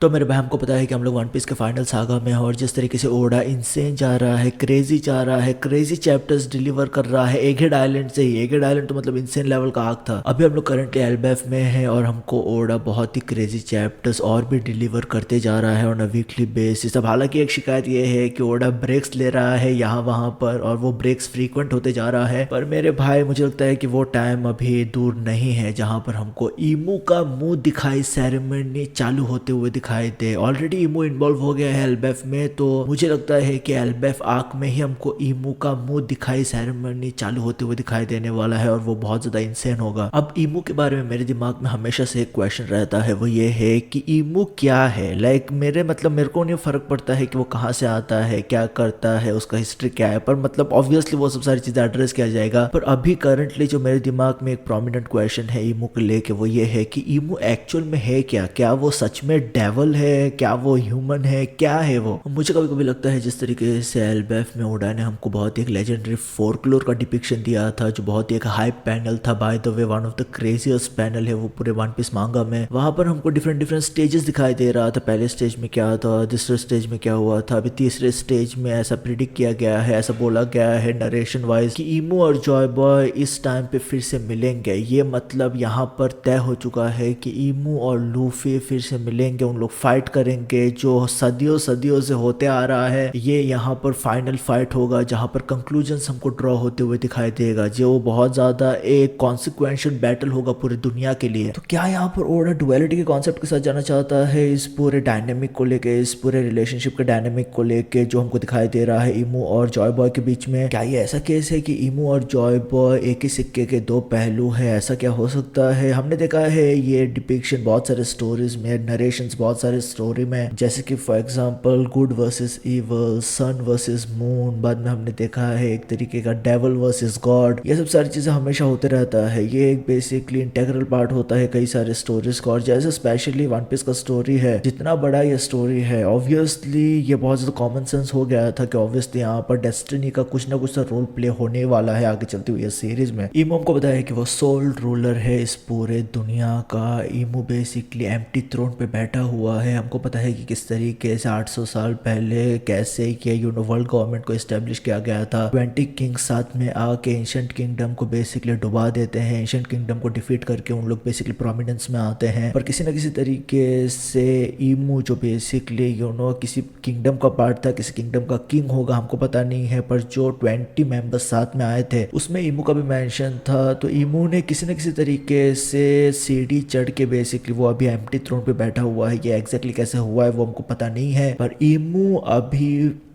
तो मेरे भाई हमको पता है कि हम लोग वन पीस के फाइनल सागा में हैं और जिस तरीके से ओडा इनसेन जा रहा है, क्रेजी जा रहा है, क्रेजी चैप्टर्स डिलीवर कर रहा है एगेड आइलैंड से ही। एगेड आइलैंड तो मतलब इनसेन लेवल का आग था। अभी हम लोग करंटली एल्बेफ में हैं और हमको ओडा बहुत ही क्रेजी चैप्टर्स और भी डिलीवर करते जा रहा है ऑन अ वीकली बेसिस। अब हालांकि एक शिकायत ये है कि ओडा ब्रेक्स ले रहा है यहाँ वहाँ पर और वो ब्रेक्स फ्रीक्वेंट होते जा रहा है, पर मेरे भाई मुझे लगता है कि वो टाइम अभी दूर नहीं है जहाँ पर हमको ईमू का मुंह दिखाई सेरेमनी चालू होते हुए दिखाई दे। ऑलरेडी ईमू इन्वॉल्व हो गया है एल्बेफ में, तो मुझे लगता है कि एल्बेफ आर्क में ही हमको ईमू का मुंह दिखाई सेरेमनी चालू होते हुए दिखाई देने वाला है और वो बहुत ज्यादा इंसेन होगा। अब ईमू के बारे में मेरे दिमाग में हमेशा से एक क्वेश्चन रहता है, वो ये है कि ईमू क्या है। मेरे को नहीं फर्क पड़ता है कि वो कहाँ से आता है, क्या करता है, उसका हिस्ट्री क्या है, पर मतलब ऑब्वियसली वो सब सारी चीजें एड्रेस किया जाएगा। पर अभी करंटली जो मेरे दिमाग में एक प्रोमिनेंट क्वेश्चन है ईमू को लेके, वो ये है कि ईमू एक्चुअल में है क्या। क्या वो सच में डेवल है, क्या वो ह्यूमन है, क्या है वो। मुझे कभी कभी लगता है जिस तरीके से एल्बेफ में ओडा ने हमको बहुत ही एक लेजेंडरी फोरक्लोर का डिपिक्शन दिया था, जो बहुत ही एक हाइप पैनल था, by the way one of the craziest panel है वो पूरे वन पीस मांगा में। वहां पर हमको डिफरेंट डिफरेंट स्टेजेस दिखाई दे रहा था। पहले स्टेज में क्या था, दूसरे स्टेज में क्या हुआ था, अभी तीसरे स्टेज में ऐसा प्रिडिक्ट किया गया है, ऐसा बोला गया है नरेशन वाइज कि ईमू और जॉय बॉय इस टाइम पे फिर से मिलेंगे। ये मतलब यहाँ पर तय हो चुका है कि ईमू और लूफी फिर से मिलेंगे, उन लोग फाइट करेंगे जो सदियों सदियों से होते आ रहा है। ये यहाँ पर फाइनल फाइट होगा जहाँ पर कंक्लूजन हमको ड्रॉ होते हुए दिखाई देगा, जो बहुत ज्यादा एक कॉन्सिक्वेंशियल बैटल होगा पूरी दुनिया के लिए। तो क्या यहाँ पर ओडा डुअलिटी के कॉन्सेप्ट के साथ जाना चाहता है इस पूरे डायनेमिक को लेके, इस पूरे रिलेशनशिप के डायनेमिक को लेके जो हमको दिखाई दे रहा है ईमू और जॉय बॉय के बीच में। क्या ये ऐसा केस है कि ईमू और जॉय बॉय एक ही सिक्के के दो पहलू है, ऐसा क्या हो सकता है। हमने देखा है ये डिपिक्शन बहुत सारे स्टोरीज में, नरेशंस बहुत सारे स्टोरी में, जैसे कि for example good versus evil, sun versus moon, बाद में हमने देखा है एक तरीके का डेवल वर्सेस गॉड। ये सब सारी चीजें हमेशा होते रहता है। ये एक बेसिकली इंटेग्रल पार्ट होता है कई सारे स्टोरीज का। और जैसे स्पेशली वन पीस का स्टोरी है, जितना बड़ा ये स्टोरी है, ऑब्वियसली ये बहुत ज्यादा कॉमन सेंस हो गया था कि ऑब्वियसली यहाँ पर डेस्टिनी का कुछ ना कुछ रोल प्ले होने वाला है आगे चलती हुई सीरीज में। ईमू हमको बताया है कि वो सोल रूलर है इस पूरे दुनिया का। ईमू बेसिकली एम्प्टी थ्रोन पे बैठा हुआ है। हमको पता है कि किस तरीके से 800 साल पहले कैसे ये वर्ल्ड गवर्नमेंट को एस्टेब्लिश किया गया था। 20 किंग्स साथ में आके एंशिएंट किंगडम को बेसिकली डुबा देते हैं। एंशिएंट किंगडम को डिफीट करके उन लोग बेसिकली प्रोमिनेंस में आते हैं। पर किसी न किसी तरीके से ईमू जो बेसिकली किसी किंगडम का पार्ट था, किसी किंगडम का किंग होगा, हमको पता नहीं है, पर जो 20 मेंबर्स साथ में आए थे उसमें ईमू का भी मेंशन था। तो ईमू ने किसी न किसी तरीके से सीढ़ी चढ़ के बेसिकली वो अभी एम्प्टी थ्रोन पे बैठा हुआ है। ये एग्जैक्टली कैसे हुआ है वो हमको पता नहीं है, पर ईमू अभी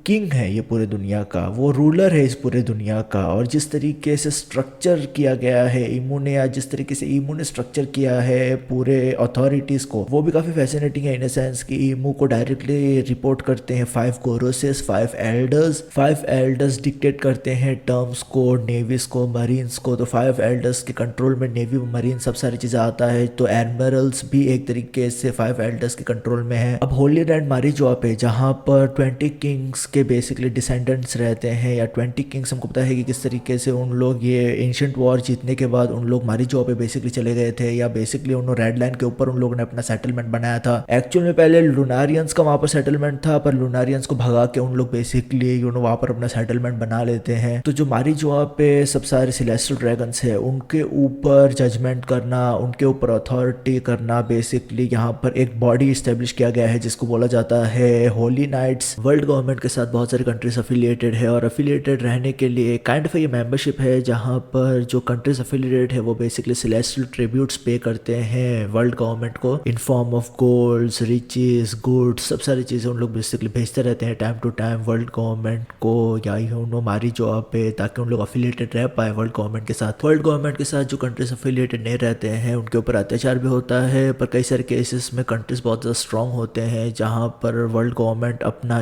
किंग है ये पूरे दुनिया का, वो रूलर है इस पूरे दुनिया का। और जिस तरीके से स्ट्रक्चर किया गया है ईमू ने, या जिस तरीके से ईमू ने स्ट्रक्चर किया है पूरे अथॉरिटीज को, वो भी काफी फैसिनेटिंग है इन सेंस कि ईमू को डायरेक्टली रिपोर्ट करते हैं 5 गोरोसेस, 5 एल्डर्स। 5 एल्डर्स डिक्टेट करते हैं टर्म्स को, नेवीज को, मरीन्स को। तो 5 एल्डर्स के कंट्रोल में नेवी, मरीन सब सारी चीजें आता है। तो एडमिरल्स भी एक तरीके से 5 एल्डर्स के कंट्रोल में है। अब होली लैंड मारीजोआ पे जहाँ पर 20 किंग्स के बेसिकली डिसेंडेंट्स रहते हैं, या 20 किंग्स, हमको पता है कि किस तरीके से उन लोग ये एंशिएंट वॉर जीतने के बाद उन लोग मारीजोआ पे बेसिकली चले गए थे, या बेसिकली उन्होंने रेड लाइन के ऊपर उन लोगों ने अपना सेटलमेंट बनाया था। एक्चुअल में पहले लुनारियंस का वहां पर सेटलमेंट था, पर लुनारियंस को भगा के उन लोग बेसिकली वहां पर अपना सेटलमेंट बना लेते हैं। तो जो मारीजोआ पे सब सारे सिलेस्टियल ड्रैगन्स है, उनके ऊपर जजमेंट करना, उनके ऊपर अथॉरिटी करना, बेसिकली यहाँ पर एक बॉडी स्टेब्लिश किया गया है जिसको बोला जाता है होली नाइट्स। वर्ल्ड गवर्नमेंट के साथ बहुत सारी कंट्रीज अफिलिएटेड है, और अफिलिएटेड रहने के लिए काइंड ऑफ ये मेंबरशिप है जहां पर जो कंट्रीज अफिलिएटेड है वो बेसिकली सेलेस्टियल ट्रिब्यूट्स पे करते हैं वर्ल्ड गवर्नमेंट को in form of golds, riches, goods, सब सारी चीजें उन लोग बेसिकली भेजते रहते हैं time to time world government को, या मारीजोआ पे, ताकि उन लोग अफिलिएटेड रह पाए वर्ल्ड गवर्नमेंट के साथ। वर्ल्ड गवर्नमेंट के साथ जो कंट्रीज अफिलिएटेड नहीं रहते हैं उनके ऊपर अत्याचार भी होता है, पर कई सारे केसेस में कंट्रीज बहुत ज्यादा स्ट्रांग होते हैं जहां पर वर्ल्ड गवर्नमेंट अपना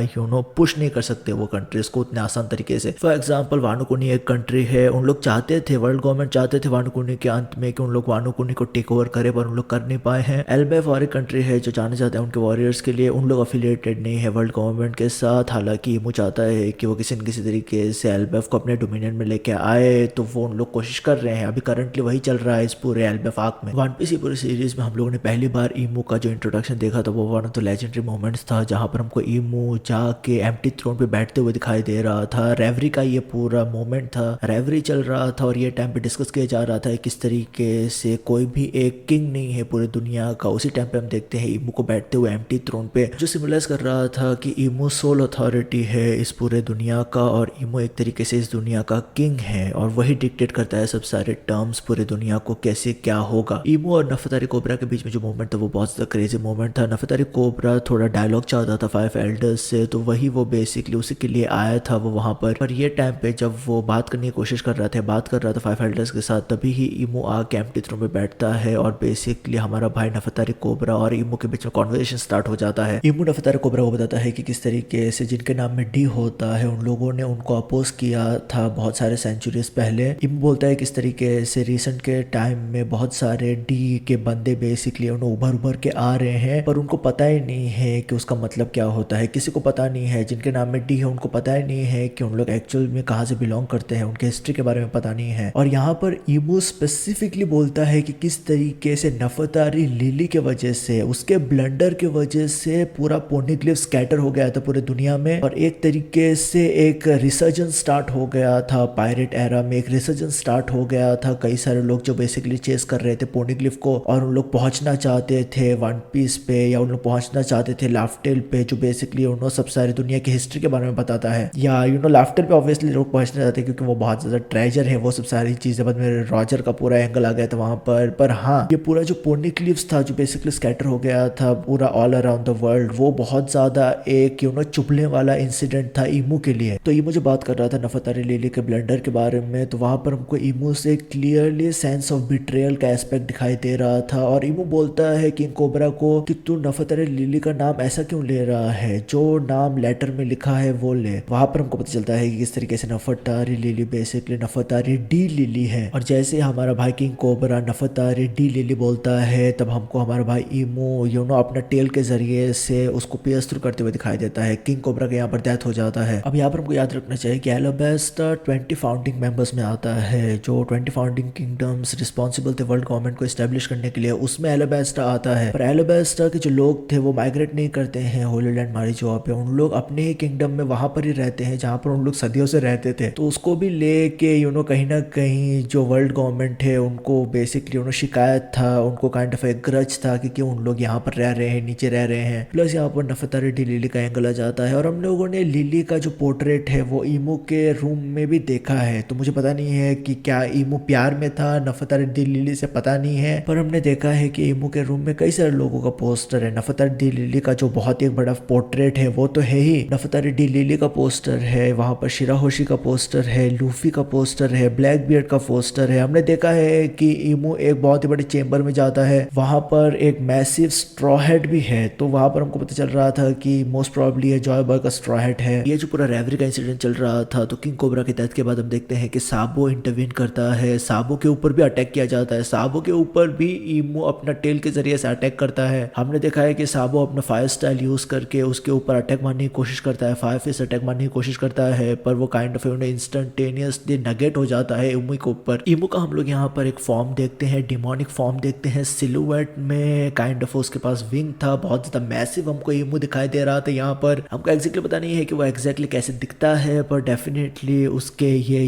पुश नहीं कर सकते वो कंट्रीज को उतने आसान तरीके से। फॉर एग्जाम्पल वानुकुनी एक कंट्री है, उन लोग चाहते थे, वर्ल्ड गवर्नमेंट चाहते थे वानुकुनी के अंत में कि उन लोग वानुकुनी को टेक ओवर करे, पर उन लोग कर नहीं पाए हैं। एल्बेफ और एक कंट्री है जो जाने जाते हैं उनके वॉरियर्स के लिए, उन लोग अफिलिएटेड नहीं है वर्ल्ड गवर्नमेंट के साथ। हालांकि इमू चाहता है कि वो किसी न किसी तरीके से एल्बेफ को अपने डोमिनियन में लेके आए, तो वो उन लोग कोशिश कर रहे हैं। अभी करंटली वही चल रहा है इस पूरे एल्बेफ आर्क में। वन पीस पूरी सीरीज में हम लोगों ने पहली बार ईमू का जो इंट्रोडक्शन देखा था वो one of the legendary moments था, जहां पर हमको ईमू जाके एम्प्टी थ्रोन पे बैठते हुए दिखाई दे रहा था। रेवरी का ये पूरा मोमेंट था, रेवरी चल रहा था और ये टाइम पे डिस्कस किया जा रहा था किस तरीके से कोई भी एक किंग नहीं है पूरी दुनिया का। उसी टाइम पे हम देखते हैं ईमू को बैठते हुए एम्प्टी थ्रोन पे, जो सिम्बलाइज कर रहा था कि ईमू सोल अथॉरिटी है इस पूरे दुनिया का और ईमू एक तरीके से इस दुनिया का किंग है और वही डिक्टेट करता है सब सारे टर्म्स पूरी दुनिया को कैसे क्या होगा। ईमू और नफतारी कोबरा के बीच में जो मोमेंट था वो बहुत ज्यादा क्रेजी मोमेंट था। नफतारी कोबरा थोड़ा डायलॉग चाहता था 5 एल्डर्स से, तो वही वो बेसिकली उसी के लिए आया था वो वहां पर ये टाइम पे जब वो बात करने की कोशिश कर रहा था, बात कर रहा था 5 एल्डर्स के साथ, तभी ही ईमू आके एम्प्टी थ्रोन पे बैठता है और बेसिकली हमारा भाई नफतारी कोबरा और ईमू के बीच में कॉन्वर्सेशन स्टार्ट हो जाता है। ईमू नफतारी कोबरा को बताता है कि किस तरीके से जिनके नाम में डी होता है उन लोगों ने उनको अपोज किया था बहुत सारे सेंचुरीज पहले। ईमू बोलता है किस तरीके से रिसेंट के टाइम में बहुत सारे डी के बंदे बेसिकली उन्हें उभर उभर के आ रहे हैं, पर उनको पता ही नहीं है कि उसका मतलब क्या होता है। किसी को पता नहीं है, जिनके नाम में डी है उनको पता ही नहीं है कि उन लोग एक्चुअल में कहाँ से बिलोंग करते हैं, उनके हिस्ट्री के बारे में पता नहीं है। और यहाँ पर ईमू स्पेसिफिकली बोलता है कि किस तरीके से नफतारी लिली के वजह से, उसके ब्लंडर के वजह से पूरा पोनिग्लिफ स्कैटर हो गया था पूरे दुनिया में और एक तरीके से एक रिसर्जेंस स्टार्ट हो गया था। पायरेट एरा में एक रिसर्जेंस स्टार्ट हो गया था। कई सारे लोग जो बेसिकली चेस कर रहे थे पोनिग्लिफ को और उन लोग पहुंचना चाहते थे वन पीस पे या उन लोग पहुंचना चाहते थे लाफ्टेल पे, जो बेसिकली उन्होंने सब सारी दुनिया की हिस्ट्री के बारे में बताता है। या लाफ्टेल पे ऑब्वियसली लोग पहुंचना चाहते हैं क्योंकि वो बहुत ज्यादा ट्रेजर है, वो सब सारी चीजें। बाद में रॉजर का पूरा एंगल आ गया था वहां पर हाँ, ये पूरा जो पोनिग्लिफ्स था जो बेसिकली स्कैटर हो गया था पूरा ऑल अराउंड द वर्ल्ड, वो बहुत ज्यादा एक चुभने वाला इंसिडेंट था ईमू के लिए। तो ईमू जो बात कर रहा था नफतारी लिली के ब्लंडर के बारे में, तो वहां पर हमको ईमू से क्लियरली सेंस ऑफ बिट्रेयल का एस्पेक्ट दिखाई दे रहा था। और ईमू बोलता है किंग कोबरा को कि तू नफतारी लिली का नाम ऐसा क्यों ले रहा है, जो नाम लेटर में लिखा है वो ले। वहां पर हमको पता चलता है कि किस तरीके से नफतारी लिली बेसिकली नफतारी डी लिली है। और जैसे हमारा भाई किंग कोबरा नफतारी डी लिली बोलता है, तब हमको हमारा भाई ईमू अपना टेल के जरिए से उसको पियर्स थ्रू करते हुए दिखाई देता है। किंग कोबरा के यहाँ पर डेथ हो जाता है। अब यहाँ पर हमको याद रखना चाहिए कि एलोबेस्टा 20 फाउंडिंग मेंबर्स में आता है, जो 20 फाउंडिंग किंगडम्स रिस्पॉन्सिबल थे वर्ल्ड गवर्नमेंट को एस्टेब्लिश करने के लिए, उसमें एलोबेस्टा आता है। पर एलोबेस्टा के जो लोग थे वो माइग्रेट नहीं करते हैं होली लैंड मारिजोआ पे, उन लोग अपने ही किंगडम में वहां पर ही रहते हैं जहां पर उन लोग सदियों से रहते थे। तो उसको भी लेके कहीं ना कहीं जो वर्ल्ड गवर्नमेंट है उनको बेसिकली शिकायत था, उनको काइंड ऑफ एक ग्रज था कि क्यों उन लोग यहाँ पर रह रहे हैं, नीचे रह रहे हैं। प्लस यहाँ पर नफतारी डी लिली का एंगल आ जाता है और हम लोगों ने लिली का जो पोर्ट्रेट है वो ईमू के रूम में भी देखा है। तो मुझे पता नहीं है कि क्या ईमू प्यार में था नफतारी डी लिली से, पता नहीं है, पर हमने देखा है कि ईमू के रूम में कई सारे लोगों का पोस्टर है। नफतारी डी लिली का जो बहुत ही बड़ा पोर्ट्रेट है वो तो है ही, नफतारी डी लिली का पोस्टर है, वहां पर शिराहोशी का पोस्टर है, लूफी का पोस्टर है, ब्लैक बियर्ड का पोस्टर है। हमने देखा है कि ईमू एक बहुत ही बड़ी चेंबर में जाता है, वहां पर एक मैसिव स्ट्रॉ हेड भी है। तो वहां पर हमको पता चल रहा था कि मोस्ट प्रोबेबली ये जॉय बॉय का स्ट्रॉ हेड है। ये जो पूरा रेवरी का इंसिडेंट चल रहा था, तो किंग कोबरा की डेथ के बाद हम देखते हैं कि साबो इंटरवीन करता है, साबो के ऊपर भी अटैक किया जाता है, साबो के ऊपर भी ईमू अपना टेल के जरिए से अटैक करता है। हमने देखा है कि साबो अपना फायर स्टाइल यूज करके उसके ऊपर अटैक मारने की कोशिश करता है, फायर फेस अटैक मारने की कोशिश करता है, पर वो काइंड ऑफ इंस्टेंटेनियसली नगेट हो जाता है ईमू के ऊपर। ईमू का हम लोग यहाँ पर एक फॉर्म देखते हैं, डिमोनिक फॉर्म देखते हैं, सिलुएट में काइंड ऑफ उसके पास विंग था, बहुत ज्यादा मैसिव हमको ईमू दिखाई दे रहा था। यहाँ पर हमको एग्जैक्टली पता नहीं है कि वो एग्जैक्टली कैसे दिखता है, पर डेफिनेटली उसके ये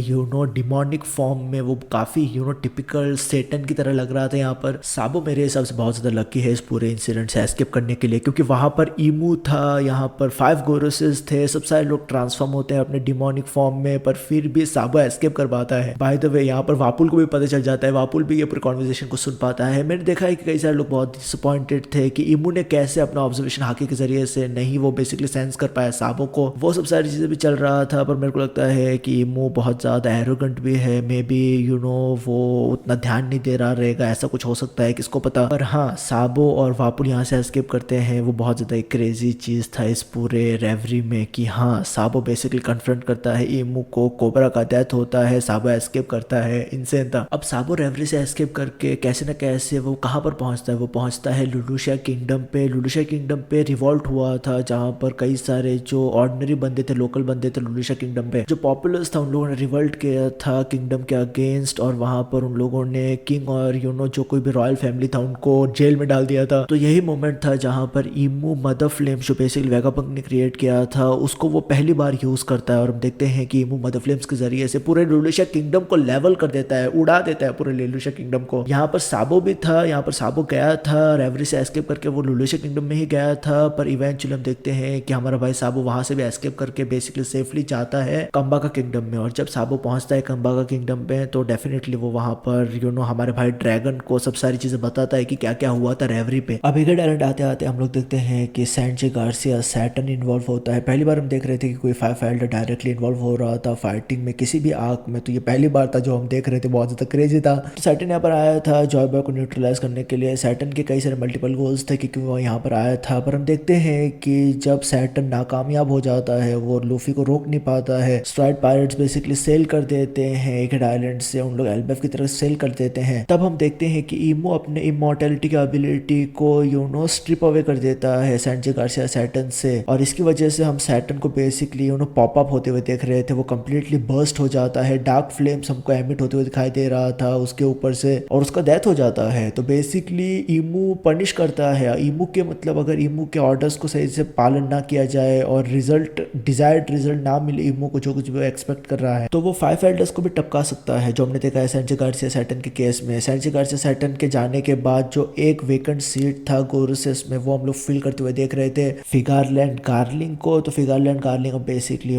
डिमोनिक फॉर्म में वो काफी टिपिकल सेटन की तरह लग रहा था। यहाँ पर साबो मेरे हिसाब से बहुत ज्यादा लकी है इस पूरे इंसिडेंट से एस्केप करने के लिए, क्योंकि वहां पर ईमू था, यहाँ पर 5 गोरोसेस थे, सब सारे लोग ट्रांसफॉर्म होते हैं अपने डिमोनिक फॉर्म में, पर फिर भी साबो एस्केप कर पाता है। बाय द वे यहाँ पर वापुल को भी पता चल जाता है, वापुल भी ये पूरी कॉन्वर्सेशन को सुन पाता है। मैंने देखा है कि कई सारे लोग बहुत डिसअपॉइंटेड थे कि ईमू ने कैसे अपना ऑब्जर्वेशन हाकी के जरिए से नहीं वो बेसिकली सेंस कर पाया साबो को, वो सब सारी चीजें भी चल रहा था। पर मेरे को लगता है कि ईमू बहुत ज्यादा एरोगेंट भी है, मे बी वो उतना ध्यान नहीं दे रहा रहेगा, ऐसा कुछ हो सकता है, किसको पता। पर हाँ, साबो और वापुल यहाँ से एस्केप करते हैं, वो बहुत ज्यादा एक क्रेजी चीज था इस पूरे रेवरी में कि हाँ साबो बेसिकली कन्फ्रंट करता है ईमू को, कोबरा का डेथ होता है, साबो एस्केप करता है, इंसेन था। अब साबो रेवरी से एस्केप करके कैसे न कैसे वो कहाँ पर पहुंचता है, वो पहुंचता है लुलुशिया किंगडम पे। लुलुशिया किंगडम पे रिवॉल्ट हुआ था जहाँ पर कई सारे जो ऑर्डिनरी बंदे थे, लोकल बंदे थे लुलुशिया किंगडम पे, जो पॉपुलर्स था, उन लोगों ने रिवॉल्ट किया था किंगडम के अगेंस्ट, और वहां पर उन लोगों ने किंग और जो कोई भी रॉयल फैमिली था उनको जेल में डाल दिया था। तो यही मोमेंट था जहां पर ईमू मदर फ्लेम जो बेसिकली वेगापंक ने क्रिएट किया था उसको वो पहली बार यूज करता है, और हम देखते हैं कि ईमू मदर फ्लेम्स के जरिए से पूरे लुलुशिया किंगडम को लेवल कर देता है, उड़ा देता है पूरे लुलुशिया किंगडम को। यहाँ पर साबो भी था, यहाँ पर साबो गया था रेवरी से एस्केप करके, वो लुलुशिया किंगडम में ही गया था, पर इवेंचुअली हम देखते हैं कि हमारा भाई साबो वहां से भी एस्केप करके बेसिकली सेफली जाता है कंबाका किंगडम में। और जब साबो पहुंचता है कंबाका किंगडम में तो डेफिनेटली वो वहां पर हमारे भाई ड्रैगन को सब सारी चीजें बताता है कि क्या क्या हुआ था रेवरी पे। अब एगेड आइलैंड आते आते हम लोग देखते हैं कि सैंचे गार्सिया सैटर्न इन्वॉल्व होता है। पहली बार हम देख रहे थे कि कोई फाइटर डायरेक्टली इन्वॉल्व हो रहा था फाइटिंग में किसी भी आर्क में, तो ये पहली बार था जो हम देख रहे थे, बहुत ज्यादा क्रेजी था। तो सैटर्न यहाँ पर आया था जॉय बॉय को न्यूट्रलाइज करने के लिए। सैटर्न के कई सारे मल्टीपल गोल्स थे क्योंकि वो यहाँ पर आया था, पर हम देखते हैं कि जब सैटर्न नाकामयाब हो जाता है, वो लूफी को रोक नहीं पाता है, स्ट्राइड पायरेट्स बेसिकली सेल कर देते हैं एगेड आइलैंड से, उन लोग एल्बेफ की तरफ सेल कर देते हैं। तब हम देखते हैं कि ईमो अपने इमॉर्टैलिटी की एबिलिटी को स्ट्रिप अवे कर देता है सैंचे गार्सिया सैटर्न से, और इसकी वजह से हम सैटर्न को बेसिकली पॉप अप होते हुए देख रहे थे। वो कंप्लीटली बर्स्ट हो जाता है, डार्क फ्लेम्स हमको एमिट होते हुए दिखाई दे रहा था उसके ऊपर से, और उसका डेथ हो जाता है। तो बेसिकली ईमू पनिश करता है ईमू के, मतलब अगर ईमू के ऑर्डर्स को सही से पालन ना किया जाए और रिजल्ट डिजायर्ड रिजल्ट ना मिले ईमू को जो कुछ भी एक्सपेक्ट कर रहा है, तो वो 5 एल्डर्स को भी टपका सकता है, जो हमने देखा है सैंचे गार्सिया सैटर्न के केस में। सैंचे गार्सिया सैटर्न के जाने के बाद जो एक वेकेंट सीट था गोरुसेस में, वो हम लोग फिल करते हुए देख रहे थे फिगारलैंड गार्लिंग को। तो फिगारलैंड गार्लिंग अब बेसिकली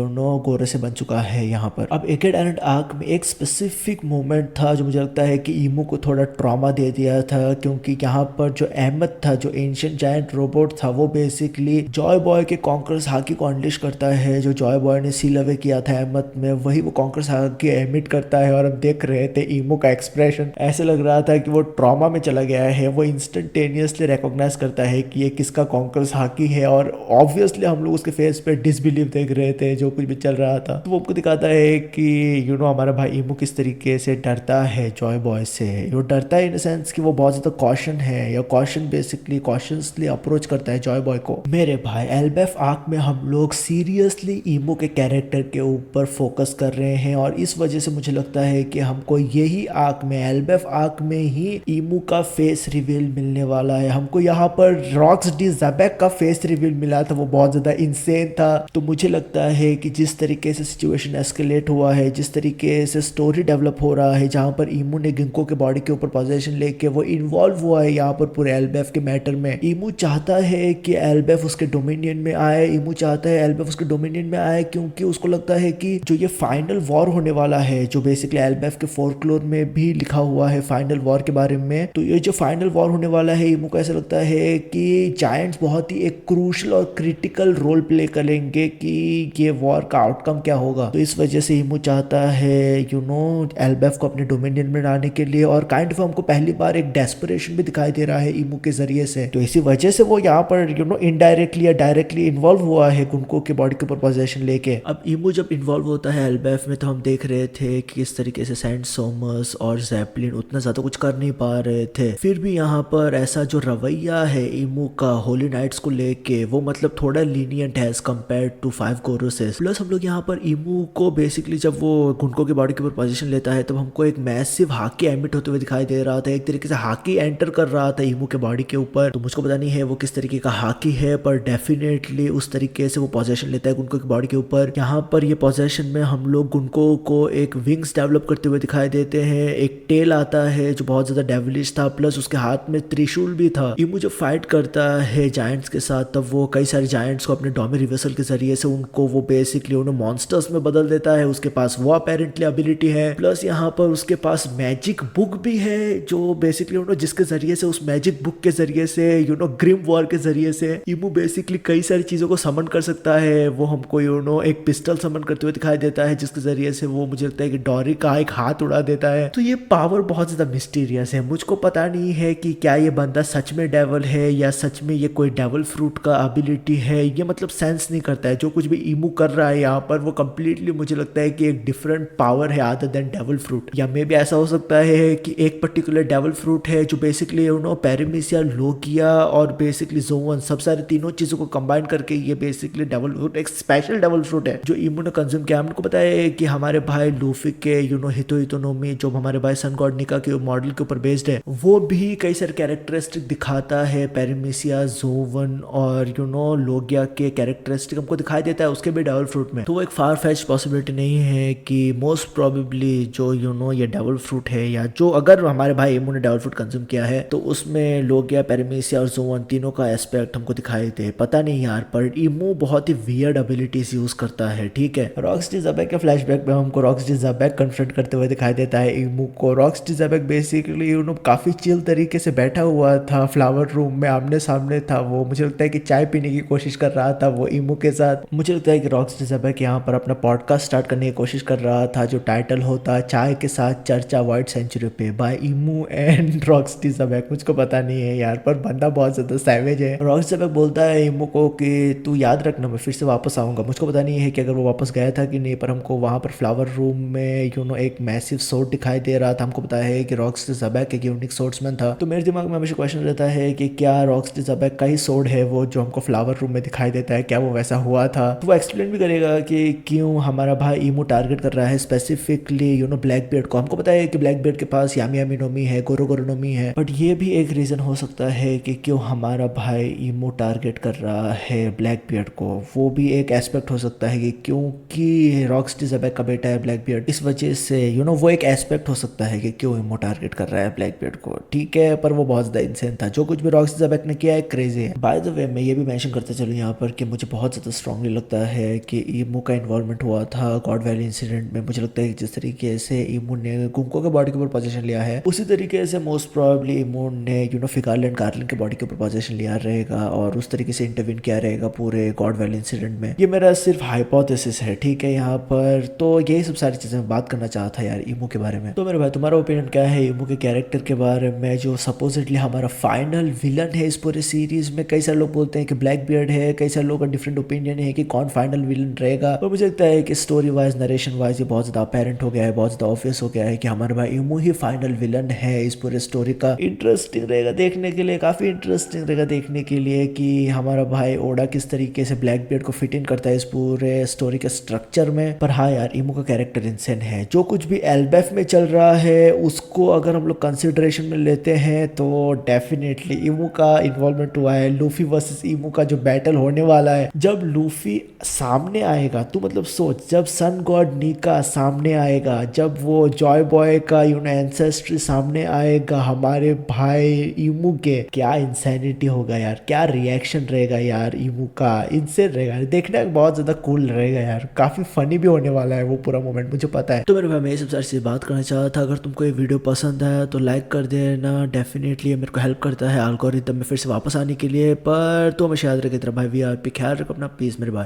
गोरे से बन चुका है यहाँ पर। अब एगेड आइलैंड आर्क में एक स्पेसिफिक मोमेंट था जो मुझे लगता है कि ईमू को थोड़ा ट्रॉमा दे दिया था, क्योंकि यहाँ पर जो अहमद था, जो एंशिएंट जायंट रोबोट था, वो बेसिकली जॉय बॉय के कॉन्करस हाकी को अनलिश करता है। जो जॉय बॉय ने सील अवे किया था अहमद में, वही वो कॉन्करस हाकी एमिट करता है, और हम देख रहे थे ईमू का एक्सप्रेशन, ऐसे लग रहा था कि वो ट्रॉमा में चला गया है। वो इंस्टेंटेनियसली रिकॉग्नाइज करता है कि ये किसका कॉन्करस हाकी है, और ऑब्वियसली हम लोग उसके फेस पे डिसबिलीव देख रहे थे जो कुछ भी चल रहा था। तो वो आपको दिखाता है कि हमारा भाई ईमू किस तरीके से डरता है जॉय बॉय से। वो डरता है इन सेंस कि वो बहुत ज्यादा कॉशन है, या कॉशन बेसिकली कॉशनसली अप्रोच करता है जॉय बॉय को। मेरे भाई एल्बेफ आर्क में हम लोग सीरियसली ईमू के कैरेक्टर के ऊपर फोकस कर रहे हैं, और इस वजह से मुझे लगता है कि हमको यही आर्क में, एल्बेफ आर्क में ही ईमू का फेस रिवील मिलने वाला है। हमको यहाँ पर रॉक्स डी ज़बेक का फेस रिवील मिला था, वो बहुत ज्यादा इंसेन था। तो मुझे लगता है कि जिस तरीके से सिचुएशन एस्केलेट हुआ है, जिस तरीके से स्टोरी डेवलप हो रहा है, जहाँ पर ईमू ने गिंको के बॉडी के ऊपर पोजीशन लेके वो इन्वॉल्व हुआ है यहाँ पर पूरे एल्बेफ के मैटर में। ईमू चाहता है कि एल्बेफ उसके डोमिनियन में आए, ईमू चाहता है एल्बेफ उसके डोमिनियन में आए, क्योंकि उसको लगता है कि जो ये फाइनल वॉर होने वाला है, जो बेसिकली एल्बेफ के फोरक्लोर में भी लिखा हुआ है फाइनल वॉर के बारे में, तो ये जो फाइनल वॉर होने वाला है, ईमू को ऐसा लगता है कि जायंट्स बहुत ही एक क्रूशल और क्रिटिकल रोल प्ले करेंगे कि ये वॉर का आउटकम क्या होगा। तो इस वजह से ईमू चाहता है एल्बेफ को अपने डोमिनियन में लाने के लिए, और काइंड ऑफ हमको पहली बार एक डेस्परेशन भी दिखाई दे रहा है ईमू के जरिए से। तो इसी वजह से वो यहाँ पर इनडायरेक्टली या डायरेक्टली इन्वॉल्व हुआ है गुनको के बॉडी के ऊपर पोजीशन लेके। अब ईमू जब इन्वॉल्व होता है एल्बेफ में, तो हम देख रहे थे कि किस तरीके से सैंड सोमस और जैपलिन उतना ज्यादा कुछ कर नहीं पा रहे थे। फिर भी यहाँ पर ऐसा जो रवैया है ईमू का होली नाइट्स को लेके, वो मतलब थोड़ा लीनियंट है एज कम्पेयर टू 5 गोरोसेस। प्लस हम लोग यहाँ पर ईमू को बेसिकली जब वो गुनको के बॉडी के ऊपर पोजीशन लेता है, तब हमको एक मैसिव हाकी एमिट होते हुए दिखाई दे रहा था। एक तरीके से हाकी एंटर कर रहा था ईमू के बॉडी के ऊपर। तो मुझको पता नहीं है वो किस तरीके का हाकी है, पर डेफिनेटली उस तरीके से वो पोजीशन लेता है गुनको की बॉडी के ऊपर। यहाँ पर ये पोजीशन में हम लोग गुनको को एक विंग्स डेवलप करते हुए दिखाई देते हैं, एक टेल आता है जो बहुत ज्यादा डेविलिश था, प्लस उसके हाथ में त्रिशूल भी था। ईमू जब फाइट करता है जायंट्स के साथ, तब वो कई सारे जायंट्स को अपने डोमी रिवर्सल के जरिए से उनको वो बेसिकली उन्हें मॉन्स्टर्स में बदल देता है। उसके पास वो अपेरेंटली एबिलिटी है, प्लस यहाँ पर उसके पास मैजिक बुक भी है, जो बेसिकली जिसके जरिए से, उस मैजिक बुक के जरिए से ग्रिम वॉर के जरिए से ईमू बेसिकली कई सारी चीजों को समन कर सकता है। वो हमको एक पिस्टल समन करते हुए दिखाई देता है, जिसके जरिए से वो मुझे लगता है कि डॉरी का एक हाथ उड़ा देता है। तो ये पावर बहुत ज्यादा मिस्टीरियस है। मुझको पता नहीं है कि क्या ये बंदा सच में डेवल है या सच में ये कोई डेवल फ्रूट का एबिलिटी है। ये मतलब सेंस सेंस नहीं करता है। जो कुछ भी ईमू कर रहा है यहाँ पर वो कम्प्लीटली मुझे लगता है कि एक डिफरेंट पावर है अदर देन डेविल फ्रूट, या मे भी ऐसा हो सकता है कि एक पर्टिकुलर डेविल फ्रूट है जो बेसिकली पैरामीसिया, लोगिया और बेसिकली जोवन, सब सारे तीनों चीजों को कंबाइन करके ये बेसिकली डेविल फ्रूट एक स्पेशल डेविल फ्रूट है जो ईमू ने कंज्यूम किया। हमको पता है कि हमारे भाई लूफी के हितो हितोनोमी जो हमारे भाई सन गॉड निका के मॉडल के ऊपर बेस्ड है, वो भी कई सारे कैरेक्टरिस्टिक दिखाता है पैरामीसिया, जोवन और लोगिया के कैरेक्टरिस्टिक हमको दिखाई देता है उसके भी डेविल फ्रूट में। तो वो एक फार फैच पॉसिबिलिटी नहीं है कि मोस्ट प्रोबेबली जो ये डेविल फ्रूट है, या जो अगर हमारे भाई ईमू ने डेविल फ्रूट कंज्यूम किया है तो उसमें लोगिया, पैरामीसिया और जोवन तीनों का एस्पेक्ट हमको दिखाई दे। पता नहीं यार, पर ईमू बहुत ही वियर्ड एबिलिटीज यूज करता है। ठीक है, रॉकस्टी ज़बैक के फ्लैशबैक में हमको रॉकस्टी ज़बैक कन्फ्रंट करते हुए दिखाई देता है ईमू को। रॉकस्टी ज़बैक बेसिकली काफी चिल तरीके से बैठा हुआ था फ्लावर रूम में, आमने सामने था वो। मुझे लगता है कि चाय पीने की कोशिश कर रहा था वो ईमू के साथ। मुझे लगता है कि रॉकस्टी ज़बैक यहाँ पर अपना पॉडकास्ट स्टार्ट करने की कोशिश कर रहा था जो टाइटल होता चाय के साथ चर्चा व्हाइट सेंचुरी पे बाय ईमू एंड रॉकस्टी ज़बैक। मुझको पता नहीं है यार, पर बंदा बहुत ज्यादा सैवेज है। रॉकस्टी ज़बैक बोलता है ईमू को कि तू याद रखना मैं फिर से वापस आऊंगा। मुझको पता नहीं है कि अगर वो वापस गया था कि नहीं, पर हमको वहां पर फ्लावर रूम में एक मैसिव सोर्ड दिखाई दे रहा था। हमको पता है कि रॉकस्टी ज़बैक एक यूनिक सोर्ड्समैन था। तो मेरे दिमाग में हमेशा क्वेश्चन रहता है कि क्या रॉकस्टी ज़बैक का ही सोर्ड है वो जो हमको फ्लावर रूम में दिखाई देता है, क्या वो वैसा हुआ था? तो वो एक्सप्लेन भी करेगा कि क्यों हमारा भाई ईमू टारगेट कर रहा है स्पेसिफिकली ब्लैक बियर्ड को। हमको पता है कि ब्लैक बियर्ड के पास यामी यामी नोमी है, गोरो गोरो नोमी है, बट ये भी एक रीजन हो सकता है कि क्यों हमारा भाई ईमू टारगेट कर रहा है ब्लैक बियर्ड को। वो भी एक एस्पेक्ट हो सकता है कि क्योंकि रॉकस्टी ज़बैक का बेटा है ब्लैक बियर्ड, इस वजह से वो एक एस्पेक्ट हो सकता है कि क्यों ईमू टारगेट कर रहा है ब्लैक बियर्ड को। ठीक है, पर वो बहुत ज्यादा इंसेंट था। जो कुछ भी रॉकस्टी ज़बैक ने किया है क्रेजी है। बाय द वे मैं ये भी मेंशन करते चलूं यहाँ पर कि मुझे बहुत ज्यादा स्ट्रांगली लगता है कि ईमू का इन्वॉल्वमेंट हुआ था गॉड वैली इंसिडेंट में। मुझे लगता है कि जिस तरीके से ईमू ने गुंको के बॉडी के ऊपर पोजीशन लिया है, उसी तरीके से मोस्ट प्रोबेबली ईमू ने फिकारल एंड गार्लिन के बॉडी के ऊपर पोजीशन लिया रहेगा और उस तरीके से इंटरवीन किया रहेगा पूरे गॉड वैली इंसिडेंट में। ये मेरा सिर्फ हाइपोथेसिस है, ठीक है यहाँ पर। तो यही सब सारी चीजें मैं बात करना चाहता यार ईमू के बारे में। तो मेरे भाई तुम्हारा ओपिनियन क्या है ईमू के कैरेक्टर के बारे में जो सपोजिटली हमारा फाइनल विलन है इस पूरे सीरीज में? कई सारे लोग बोलते हैं कि ब्लैक बियर्ड है, कई सारे लोगों का डिफरेंट ओपिनियन है कि कौन फाइनल विलन रहेगा। और मुझे लगता है कि स्टोरी वाइज, नरेशन वाइज ये बहुत ज्यादा अपेरेंट हो गया है, बहुत ज्यादा ऑब्वियस हो गया है कि हमारे भाई ईमू ही फाइनल विलन है इस पूरे स्टोरी का। इंटरेस्टिंग रहेगा देखने के लिए, काफी इंटरेस्टिंग रहेगा देखने के लिए कि हमारा भाई ओडा किस तरीके से ब्लैक बियर्ड को फिट इन करता है इस पूरे स्टोरी के स्ट्रक्चर में। पर हाँ यार, ईमू का कैरेक्टर इंसेन है। जो कुछ भी एल्बेफ में चल रहा है उसको अगर हम लोग कंसिडरेशन में लेते हैं तो डेफिनेटली ईमू का इन्वॉल्वमेंट हुआ है। लूफी वर्सेस ईमू का जो बैटल होने वाला है, जब लूफी सामने आएगा तू मतलब सोच, जब सन गॉड निका सामने आएगा, जब वो जॉय बॉय का एंसेस्ट्री सामने आएगा हमारे भाई ईमू के, क्या इंसैनिटी होगा यार, क्या रिएक्शन रहेगा यार ईमू का। इनसे रहेगा, देखने में बहुत ज्यादा कूल रहेगा यार, काफी फनी भी होने वाला है वो पूरा मोमेंट, मुझे पता है। तो मेरे भाई मैं ये सब सारी चीज़ बात करना चाहा था। अगर तुमको ये वीडियो पसंद आया तो लाइक कर देना, डेफिनेटली ये मेरे को हेल्प करता है एल्गोरिथम में फिर से वापस आने के लिए। पर तो हमेशा याद रखे तेरा भाई VRP, ख्याल रखो अपना, प्लीज मेरे भाई।